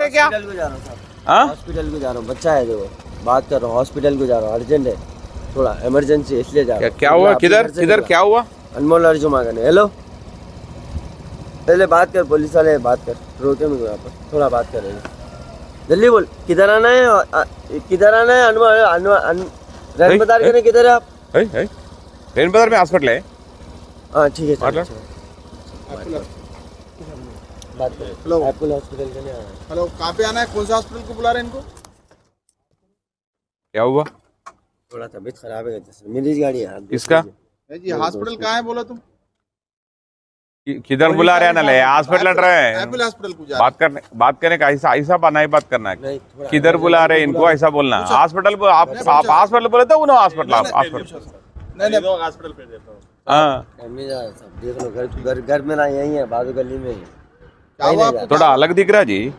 रहे क्या? हॉस्पिटल को जा रहा हूँ साहब, हाँ हॉस्पिटल को जा रहा हूँ, बच्चा है देखो, बात कर रहा हूँ, हॉस्पिटल को जा रहा हूँ, अर्जेंट है, थोड़ा इमरजेंसी है इसलिए जा रहा क्या हूँ। क्या हुआ? आपके किधर घर से किधर निकला। क्या हुआ? अनमोल अर्जुमा करने। हेलो, पहले बात कर, पुलिस वाले बात कर, रोके मुझे यहाँ पर, थोड़ा बात कर रहे हैं, जल्दी बोल, किधर आना है, किधर आना है, रन बता करने किधर है आप? रेन बाजार में हॉस्पिटल है। हाँ ठीक है, मारला? बात कर। हेलो। एप्पल हॉस्पिटल के लिए आना है। हेलो, कहाँ पे आना है, कौन सा हॉस्पिटल को बुला रहे हैं इनको? क्या हुआ? थोड़ा तबीयत खराब है, मेरी गाड़ी है। किसका? नहीं जी, हॉस्पिटल कहाँ है बोला तुम? किधर बुला रहे हैं? ना ले हॉस्पिटल रहे एप्पल हैं। हॉस्पिटल को जा रहे हैं। बात करने का ऐसा ऐसा नहीं बात करना है। नहीं, थोड़ा किधर बुला रहे हैं इनको ऐसा बोलना। हॉस्पिटल आप हॉस्पिटल बोले तो उन्होंने हॉस्पिटल नहीं नहीं, हॉस्पिटल पे देता हूँ। हाँ मम्मी जा, सब देख लो, घर घर घर मेरा यही है, बाजू गली में ही। क्या हुआ आपको? थोड़ा अलग दिख रहा है जी।